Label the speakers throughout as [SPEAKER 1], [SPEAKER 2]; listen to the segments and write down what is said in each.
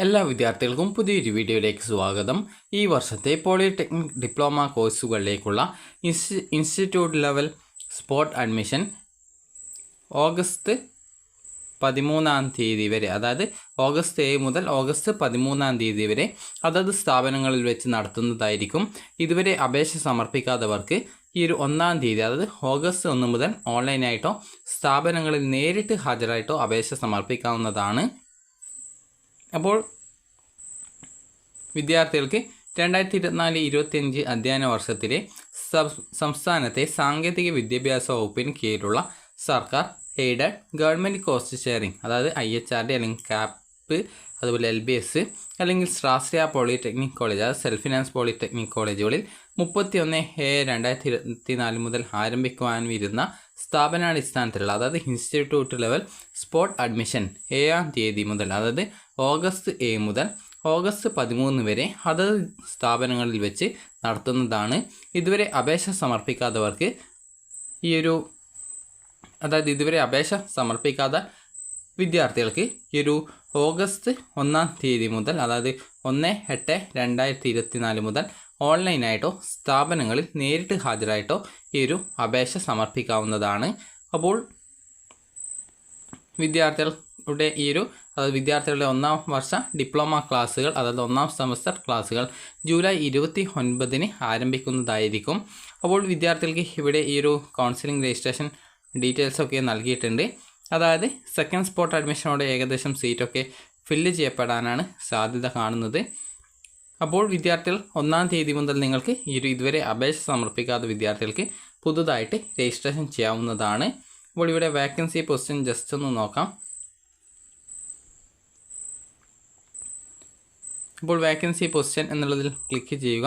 [SPEAKER 1] എല്ലാ വിദ്യാർത്ഥികൾക്കും പുതിയൊരു വീഡിയോയിലേക്ക് സ്വാഗതം. ഈ വർഷത്തെ പോളിടെക്നിക് ഡിപ്ലോമ കോഴ്സുകളിലേക്കുള്ള institute level spot admission August 13 വരെ, അതായത് ഓഗസ്റ്റ് 7 മുതൽ ഓഗസ്റ്റ് 13 വരെ അതത് സ്ഥാപനങ്ങളിൽ വെച്ച് നടത്തുന്നതായിരിക്കും. ഇതുവരെ അപേക്ഷ സമർപ്പിക്കാത്തവർക്ക് ഈ ഒരു 1 അതായത് ഓഗസ്റ്റ് 1 മുതൽ ഓൺലൈനായിട്ടോ സ്ഥാപനങ്ങളിൽ നേരിട്ട് ഹാജരായിട്ടോ അപേക്ഷ സമർപ്പിക്കാവുന്നതാണ്. അപ്പോൾ വിദ്യാർത്ഥികൾക്ക് 2024-25 അധ്യയന വർഷത്തിലെ സംസ്ഥാനത്തെ സാങ്കേതിക വിദ്യാഭ്യാസ വകുപ്പിന് കീഴിലുള്ള സർക്കാർ എയ്ഡഡ് ഗവൺമെൻറ് കോസ്റ്റ് ഷെയറിംഗ്, അതായത് IHRD അല്ലെങ്കിൽ CAP, അതുപോലെ LBS അല്ലെങ്കിൽ സ്വാശ്രയ പോളിടെക്നിക് കോളേജ്, അതായത് സെൽഫ് ഫിനാൻസ് പോളിടെക്നിക് കോളേജുകളിൽ 31/7/2024 മുതൽ ആരംഭിക്കുവാനിരുന്ന സ്ഥാപനാടിസ്ഥാനത്തിലുള്ള, അതായത് ഇൻസ്റ്റിറ്റ്യൂട്ട് ലെവൽ സ്പോട്ട് അഡ്മിഷൻ 7 മുതൽ, അതായത് ഓഗസ്റ്റ് 7 മുതൽ ഓഗസ്റ്റ് 13 വരെ അതത് സ്ഥാപനങ്ങളിൽ വെച്ച് നടത്തുന്നതാണ്. ഇതുവരെ അപേക്ഷ സമർപ്പിക്കാത്തവർക്ക് ഇതുവരെ അപേക്ഷ സമർപ്പിക്കാത്ത വിദ്യാർത്ഥികൾക്ക് ഈ ഒരു ഓഗസ്റ്റ് 1 മുതൽ, അതായത് 1/8/2024 മുതൽ ഓൺലൈനായിട്ടോ സ്ഥാപനങ്ങളിൽ നേരിട്ട് ഹാജരായിട്ടോ ഈ ഒരു അപേക്ഷ സമർപ്പിക്കാവുന്നതാണ്. അപ്പോൾ വിദ്യാർത്ഥികളുടെ വിദ്യാർത്ഥികളുടെ 1ാം വർഷ ഡിപ്ലോമ ക്ലാസ്സുകൾ, അതായത് 1ാം സെമസ്റ്റർ ക്ലാസ്സുകൾ ജൂലൈ 29 ആരംഭിക്കുന്നതായിരിക്കും. അപ്പോൾ വിദ്യാർത്ഥികൾക്ക് ഇവിടെ ഈ ഒരു കൗൺസിലിംഗ് രജിസ്ട്രേഷൻ ഡീറ്റെയിൽസൊക്കെ നൽകിയിട്ടുണ്ട്. അതായത് സെക്കൻഡ് സ്പോട്ട് അഡ്മിഷനോടെ ഏകദേശം സീറ്റൊക്കെ ഫില്ല് ചെയ്യപ്പെടാനാണ് സാധ്യത കാണുന്നത്. അപ്പോൾ വിദ്യാർത്ഥികൾ 1 മുതൽ നിങ്ങൾക്ക് ഇതുവരെ അപേക്ഷ സമർപ്പിക്കാത്ത വിദ്യാർത്ഥികൾക്ക് പുതുതായിട്ട് രജിസ്ട്രേഷൻ ചെയ്യാവുന്നതാണ്. അപ്പോൾ ഇവിടെ വാക്കൻസി പൊസിഷൻ ജസ്റ്റ് ഒന്ന് നോക്കാം. അപ്പോൾ വാക്കൻസി പൊസിഷൻ എന്നുള്ളതിൽ ക്ലിക്ക് ചെയ്യുക.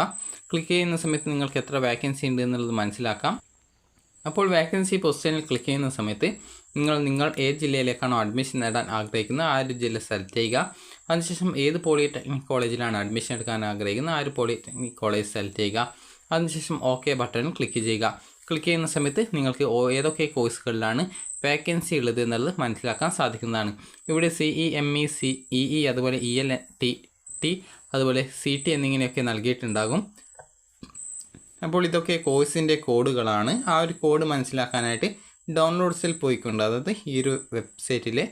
[SPEAKER 1] ക്ലിക്ക് ചെയ്യുന്ന സമയത്ത് നിങ്ങൾക്ക് എത്ര വാക്കൻസി ഉണ്ട് എന്നുള്ളത് മനസ്സിലാക്കാം. അപ്പോൾ വാക്കൻസി പൊസിഷനിൽ ക്ലിക്ക് ചെയ്യുന്ന സമയത്ത് നിങ്ങൾ ഏത് ജില്ലയിലേക്കാണോ അഡ്മിഷൻ നേടാൻ ആഗ്രഹിക്കുന്നത് ആ ഒരു ജില്ല സെലക്ട് ചെയ്യുക. അതിനുശേഷം ഏത് പോളിടെക്നിക് കോളേജിലാണ് അഡ്മിഷൻ എടുക്കാൻ ആഗ്രഹിക്കുന്നത് ആ ഒരു പോളിടെക്നിക് കോളേജ് സെലക്ട് ചെയ്യുക. അതിനുശേഷം ഓക്കെ ബട്ടണിൽ ക്ലിക്ക് ചെയ്യുക. ക്ലിക്ക് ചെയ്യുന്ന സമയത്ത് നിങ്ങൾക്ക് ഏതൊക്കെ കോഴ്സുകളിലാണ് വാക്കൻസി ഉള്ളത് എന്നുള്ളത് മനസ്സിലാക്കാൻ സാധിക്കുന്നതാണ്. ഇവിടെ CE, ME, CEE, അതുപോലെ ELTT, അതുപോലെ CT എന്നിങ്ങനെയൊക്കെ നൽകിയിട്ടുണ്ടാകും. അപ്പോൾ ഇതൊക്കെ കോഴ്സിൻ്റെ കോഡുകളാണ്. ആ ഒരു കോഡ് മനസ്സിലാക്കാനായിട്ട് ഡൗൺലോഡ്സിൽ പോയിക്കൊണ്ട്, അതായത് ഈ ഒരു വെബ്സൈറ്റിലെ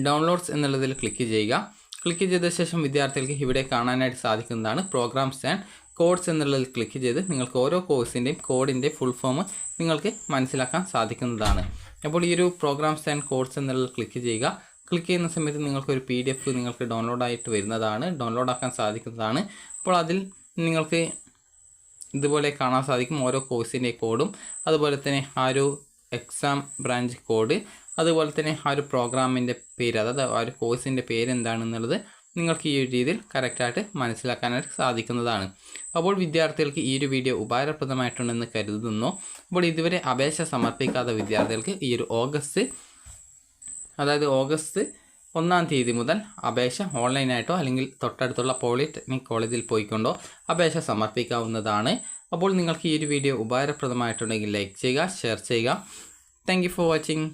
[SPEAKER 1] ഡൗൺലോഡ്സ് എന്നുള്ളതിൽ ക്ലിക്ക് ചെയ്യുക. ക്ലിക്ക് ചെയ്ത ശേഷം വിദ്യാർത്ഥികൾക്ക് ഇവിടെ കാണാനായിട്ട് സാധിക്കുന്നതാണ് പ്രോഗ്രാംസ് ആൻഡ് കോഡ്സ് എന്നുള്ളതിൽ ക്ലിക്ക് ചെയ്ത് നിങ്ങൾക്ക് ഓരോ കോഴ്സിൻ്റെയും കോഡിൻ്റെ ഫുൾ ഫോം നിങ്ങൾക്ക് മനസ്സിലാക്കാൻ സാധിക്കുന്നതാണ്. അപ്പോൾ ഈ ഒരു പ്രോഗ്രാംസ് ആൻഡ് കോഡ്സ് എന്നുള്ളതിൽ ക്ലിക്ക് ചെയ്യുക. ക്ലിക്ക് ചെയ്യുന്ന സമയത്ത് നിങ്ങൾക്കൊരു PDF നിങ്ങൾക്ക് ഡൗൺലോഡായിട്ട് വരുന്നതാണ്, ഡൗൺലോഡാക്കാൻ സാധിക്കുന്നതാണ്. അപ്പോൾ അതിൽ നിങ്ങൾക്ക് ഇതുപോലെ കാണാൻ സാധിക്കും ഓരോ കോഴ്സിൻ്റെ കോഡും, അതുപോലെ തന്നെ ആ ഒരു എക്സാം ബ്രാഞ്ച് കോഡ്, അതുപോലെ തന്നെ ആ ഒരു പ്രോഗ്രാമിൻ്റെ പേര്, അതായത് ആ ഒരു കോഴ്സിൻ്റെ പേര് എന്താണെന്നുള്ളത് നിങ്ങൾക്ക് ഈ ഒരു രീതിയിൽ കറക്റ്റായിട്ട് മനസ്സിലാക്കാനായിട്ട് സാധിക്കുന്നതാണ്. അപ്പോൾ വിദ്യാർത്ഥികൾക്ക് ഈ ഒരു വീഡിയോ ഉപകാരപ്രദമായിട്ടുണ്ടെന്ന് കരുതുന്നു. അപ്പോൾ ഇതുവരെ അപേക്ഷ സമർപ്പിക്കാത്ത വിദ്യാർത്ഥികൾക്ക് ഈ ഒരു ഓഗസ്റ്റ് 1 മുതൽ അപേക്ഷ ഓൺലൈനായിട്ടോ അല്ലെങ്കിൽ തൊട്ടടുത്തുള്ള പോളിടെക്നിക് കോളേജിൽ പോയിക്കൊണ്ടോ അപേക്ഷ സമർപ്പിക്കാവുന്നതാണ്. അപ്പോൾ നിങ്ങൾക്ക് ഈ ഒരു വീഡിയോ ഉപകാരപ്രദമായിട്ടുണ്ടെങ്കിൽ ലൈക്ക് ചെയ്യുക, ഷെയർ ചെയ്യുക. Thank you for watching.